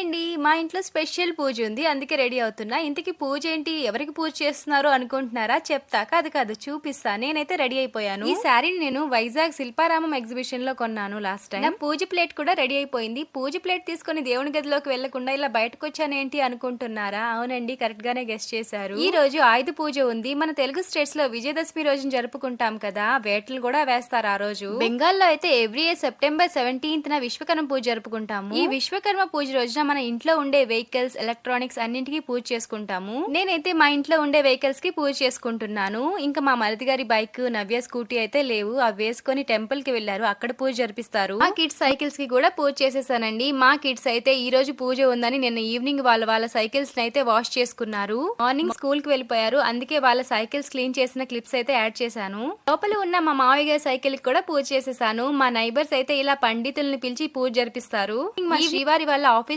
అండి. మా ఇంట్లో స్పెషల్ పూజ ఉంది. అందుకే రెడీ అవుతున్నా. ఇంతకీ పూజ ఏంటి? ఎవరికి పూజ చేస్తున్నారో అనుకుంటున్నారా? చెప్తా. కాదు చూపిస్తా. నేనైతే రెడీ అయిపోయాను. ఈ శారీని నేను వైజాగ్ శిల్పారామం ఎగ్జిబిషన్‌లో కొన్నాను లాస్ట్ టైమ్. నా పూజ ప్లేట్ కూడా రెడీ అయిపోయింది. పూజ ప్లేట్ తీసుకొని దేవుని గదిలోకి వెళ్ళకుండా ఇలా బయటకొచ్చానేంటి అనుకుంటున్నారా? అవునండి, కరెక్ట్ గానే గెస్ చేశారు. ఈ రోజు ఆయుధ పూజ ఉంది. మన తెలుగు స్టేట్స్ లో విజయదశమి రోజున జరుపుకుంటాం కదా, వేటలు కూడా వేస్తారు ఆ రోజు. బెంగాల్లో అయితే ఎవ్రీ ఇయర్ సెప్టెంబర్ 17న విశ్వకర్మ పూజ జరుపుకుంటాము. ఈ విశ్వకర్మ పూజ రోజున మన ఇంట్లో ఉండే వెహికల్స్, ఎలక్ట్రానిక్స్ అన్నింటికి పూజ చేసుకుంటాము. నేనైతే మా ఇంట్లో ఉండే వెహికల్స్ కి పూజ చేసుకుంటున్నాను. ఇంకా మా మరిది గారి బైక్, నవ్య స్కూటీ అయితే లేవు. అవి వేసుకొని టెంపుల్ కి వెళ్లారు. అక్కడ పూజ జరిపిస్తారు. మా కిడ్స్ సైకిల్స్ కి కూడా పూజ చేసేసానండి. మా కిడ్స్ అయితే ఈ రోజు పూజ ఉందని నిన్న ఈవినింగ్ వాళ్ళ సైకిల్స్ అయితే వాష్ చేసుకున్నారు. మార్నింగ్ స్కూల్ కి వెళ్ళిపోయారు. అందుకే వాళ్ళ సైకిల్స్ క్లీన్ చేసిన క్లిప్స్ అయితే యాడ్ చేశాను. లోపల ఉన్న మా మావయ్య గారి సైకిల్ కి కూడా పూజ చేసేసాను. మా నైబర్స్ అయితే ఇలా పండితుల్ని పిలిచి పూజ జరిపిస్తారు. మా శ్రీవారి వాళ్ళ ఆఫీస్